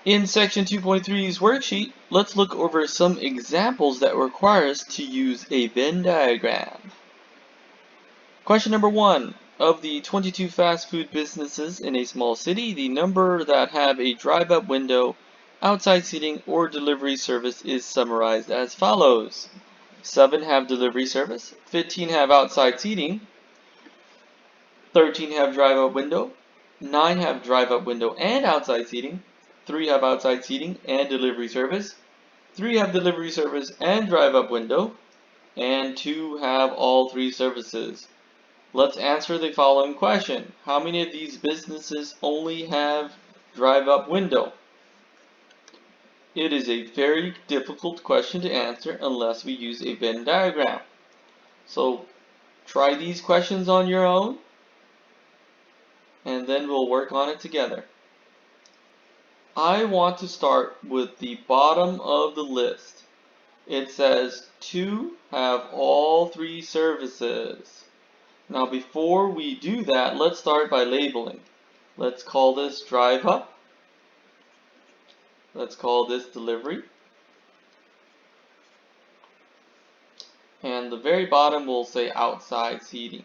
In section 2.3's worksheet, let's look over some examples that require us to use a Venn diagram. Question number 1. Of the 22 fast food businesses in a small city, the number that have a drive-up window, outside seating, or delivery service is summarized as follows. 7 have delivery service, 15 have outside seating, 13 have drive-up window, 9 have drive-up window and outside seating, 3 have outside seating and delivery service, 3 have delivery service and drive-up window, and 2 have all 3 services. Let's answer the following question. How many of these businesses only have drive-up window? It is a very difficult question to answer unless we use a Venn diagram. So try these questions on your own, and then we'll work on it together. I want to start with the bottom of the list. It says 2 have all 3 services. Now before we do that, let's start by labeling. Let's call this drive up. Let's call this delivery. And the very bottom will say outside seating.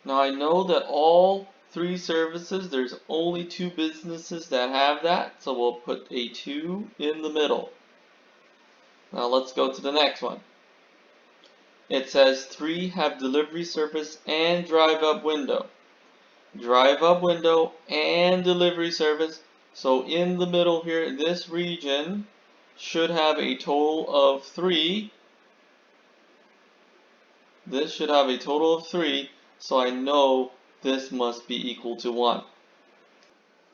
Now I know that all 3 services, there's only 2 businesses that have that, so we'll put a 2 in the middle. Now let's go to the next one. It says 3 have delivery service and drive-up window. Drive-up window and delivery service. So in the middle here, this region should have a total of 3. This should have a total of 3, so I know this must be equal to 1.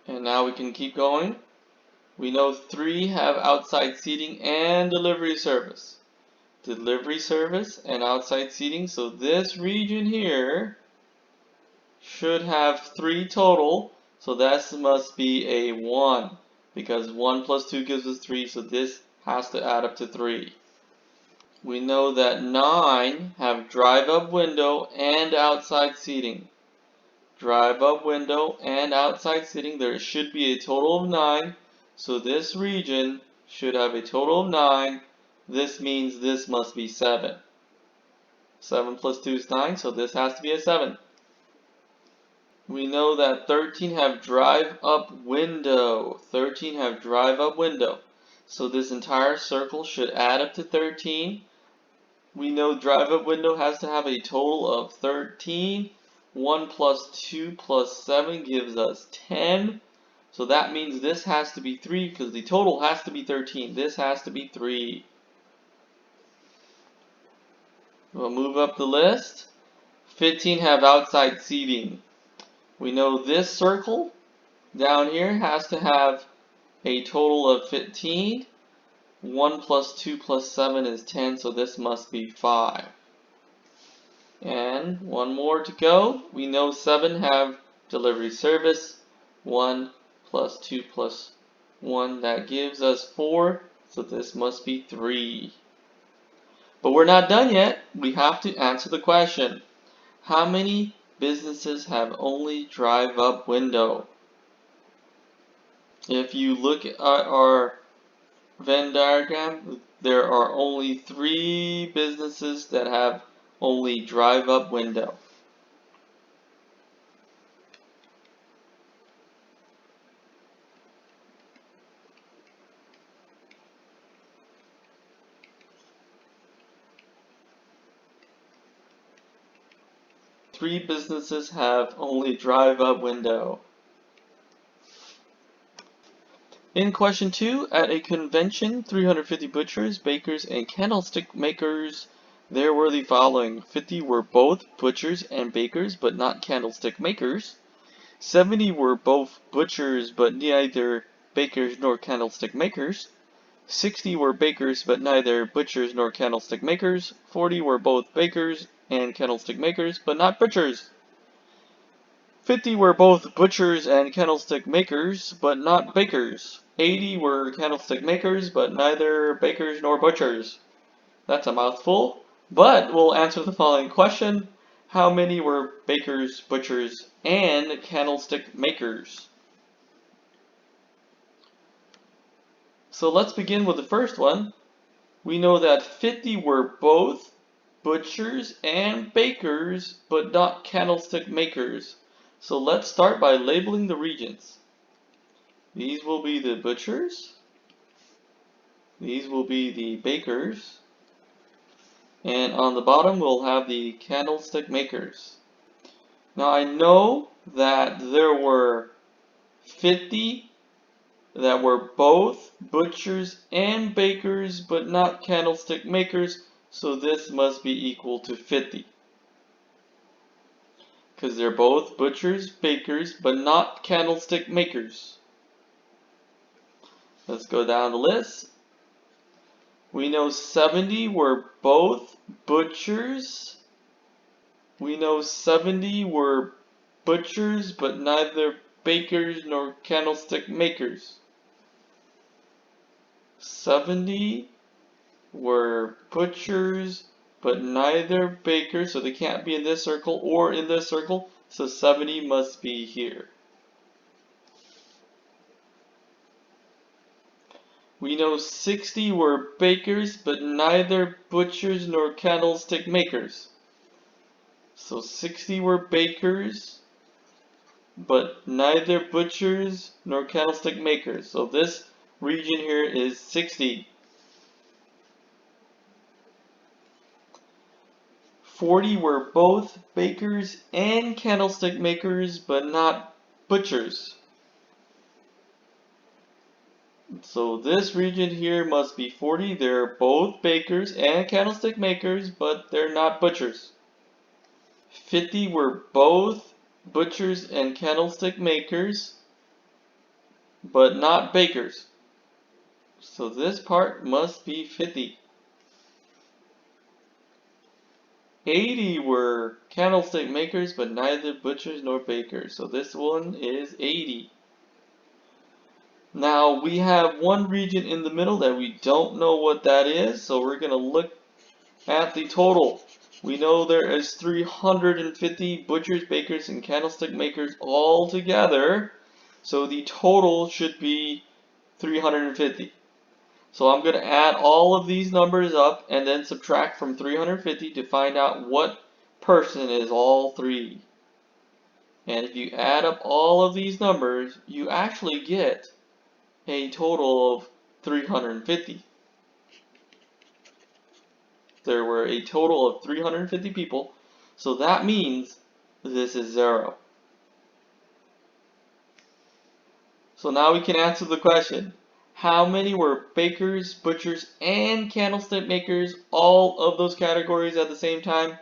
And now we can keep going. We know 3 have outside seating and delivery service. Delivery service and outside seating, so this region here should have 3 total, so that must be a 1, because 1 plus 2 gives us 3, so this has to add up to 3. We know that 9 have drive-up window and outside seating. Drive-up window and outside seating, there should be a total of 9, so this region should have a total of 9. This means this must be 7. 7 plus 2 is 9, so this has to be a 7. We know that 13 have drive-up window. 13 have drive-up window. So this entire circle should add up to 13. We know drive-up window has to have a total of 13. 1 plus 2 plus 7 gives us 10. So that means this has to be 3 because the total has to be 13. This has to be 3. We'll move up the list. 15 have outside seating. We know this circle down here has to have a total of 15. 1 plus 2 plus 7 is 10, so this must be 5. And one more to go. We know 7 have delivery service. 1 plus 2 plus 1, that gives us 4, so this must be 3. But we're not done yet. We have to answer the question. How many businesses have only drive-up window? If you look at our Venn diagram, there are only 3 businesses that have only drive-up window. Three businesses have only drive-up window. In question 2, at a convention, 350 butchers, bakers, and candlestick makers, there were the following. 50 were both butchers and bakers, but not candlestick makers. 70 were both butchers, but neither bakers nor candlestick makers. 60 were bakers, but neither butchers nor candlestick makers. 40 were both bakers and candlestick makers, but not butchers. 50 were both butchers and candlestick makers, but not bakers. 80 were candlestick makers, but neither bakers nor butchers. That's a mouthful, but we'll answer the following question. How many were bakers, butchers, and candlestick makers? So let's begin with the first one. We know that 50 were both butchers and bakers, but not candlestick makers. So let's start by labeling the regions. These will be the butchers. These will be the bakers. And on the bottom we'll have the candlestick makers. Now I know that there were 50 that were both butchers and bakers, but not candlestick makers, so this must be equal to 50. Because they're both butchers, bakers, but not candlestick makers. Let's go down the list. We know 70 were both butchers. We know 70 were butchers, but neither bakers nor candlestick makers. 70 were butchers, but neither bakers, so they can't be in this circle or in this circle, so 70 must be here. We know 60 were bakers, but neither butchers nor candlestick makers. So 60 were bakers, but neither butchers nor candlestick makers. So this region here is 60. 40 were both bakers and candlestick makers, but not butchers. So this region here must be 40. They're both bakers and candlestick makers, but they're not butchers. 50 were both butchers and candlestick makers, but not bakers. So this part must be 50. 80 were candlestick makers, but neither butchers nor bakers. So this one is 80. Now we have one region in the middle that we don't know what that is, so we're going to look at the total. We know there is 350 butchers, bakers, and candlestick makers all together, so the total should be 350. So I'm going to add all of these numbers up and then subtract from 350 to find out what person is all three. And if you add up all of these numbers, you actually get a total of 350. There were a total of 350 people, so that means this is 0. So now we can answer the question. How many were bakers, butchers, and candlestick makers, all of those categories at the same time?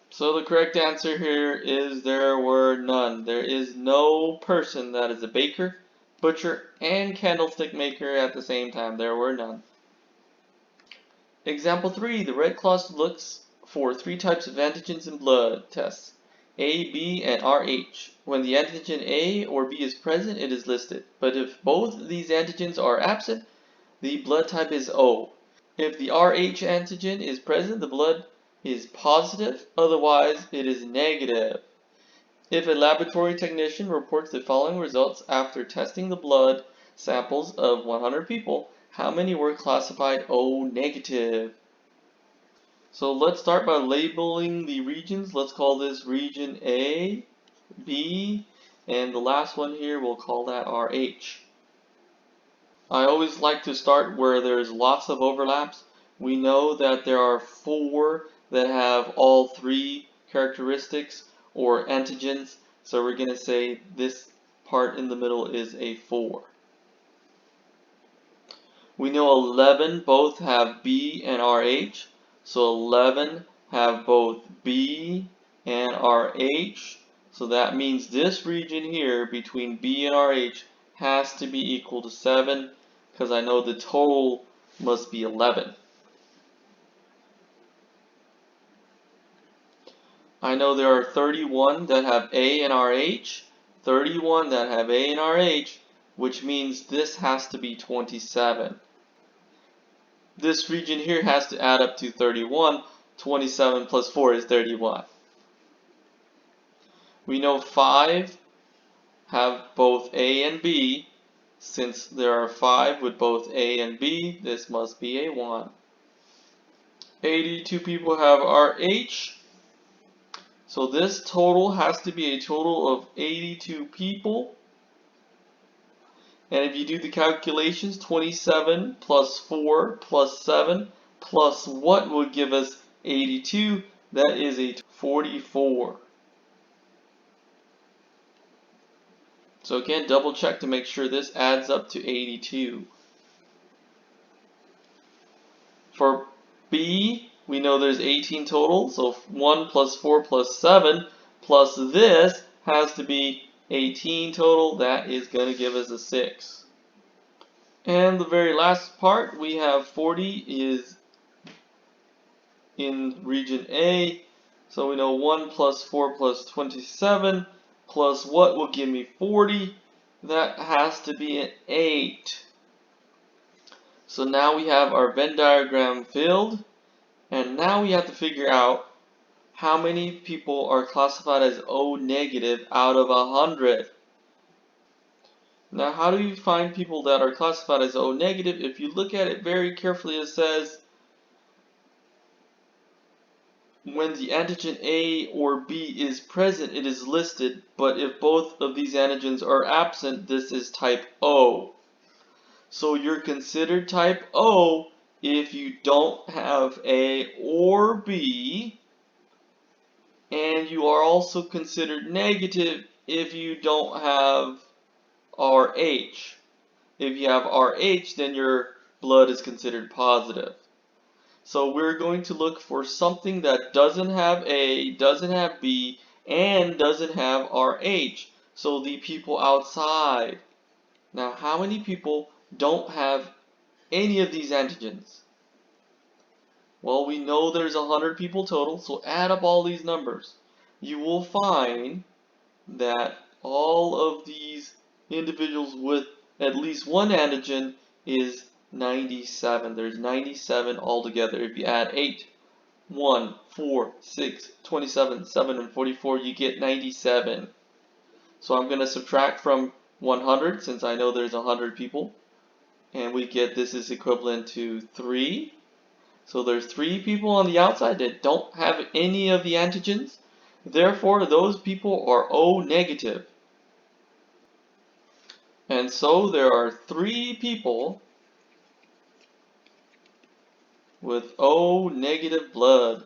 So the correct answer here is there were none. There is no person that is a baker, butcher, and candlestick maker at the same time. There were none. Example 3. The Red Cross looks for 3 types of antigens in blood tests, A, B, and Rh. When the antigen A or B is present, it is listed. But if both these antigens are absent, the blood type is O. If the Rh antigen is present, the blood is positive, otherwise it is negative. If a laboratory technician reports the following results after testing the blood samples of 100 people, how many were classified O negative? So let's start by labeling the regions. Let's call this region A, B, and the last one here we'll call that RH. I always like to start where there's lots of overlaps. We know that there are 4 that have all 3 characteristics or antigens, so we're going to say this part in the middle is a 4. We know 11 both have B and RH, so 11 have both B and RH, so that means this region here between B and RH has to be equal to 7, because I know the total must be 11. I know there are 31 that have A and RH, 31 that have A and RH, which means this has to be 27. This region here has to add up to 31. 27 plus 4 is 31. We know 5 have both A and B, Since there are 5 with both A and B, this must be a 1. 82 people have RH. So this total has to be a total of 82 people. And if you do the calculations, 27 plus 4 plus 7 plus what would give us 82? That is a 44. So again, double check to make sure this adds up to 82. For B, we know there's 18 total, so 1 plus 4 plus 7 plus this has to be 18 total. That is going to give us a 6. And the very last part, we have 40 is in region A. So we know 1 plus 4 plus 27 plus what will give me 40? That has to be an 8. So now we have our Venn diagram filled, and now we have to figure out how many people are classified as O negative out of 100. Now, how do you find people that are classified as O negative? If you look at it very carefully, it says when the antigen A or B is present, it is listed, but if both of these antigens are absent, this is type O. So you're considered type O if you don't have A or B, and you are also considered negative if you don't have RH. If you have RH, then your blood is considered positive. So we're going to look for something that doesn't have A, doesn't have B, and doesn't have RH. So the people outside. Now, how many people don't have any of these antigens? Well, we know there's 100 people total, so add up all these numbers. You will find that all of these individuals with at least one antigen is 97. There's 97 altogether. If you add 8, 1, 4, 6, 27, 7, and 44, you get 97. So I'm going to subtract from 100 since I know there's 100 people. And we get this is equivalent to 3. So there's 3 people on the outside that don't have any of the antigens. Therefore, those people are O negative. And so there are 3 people with O negative blood.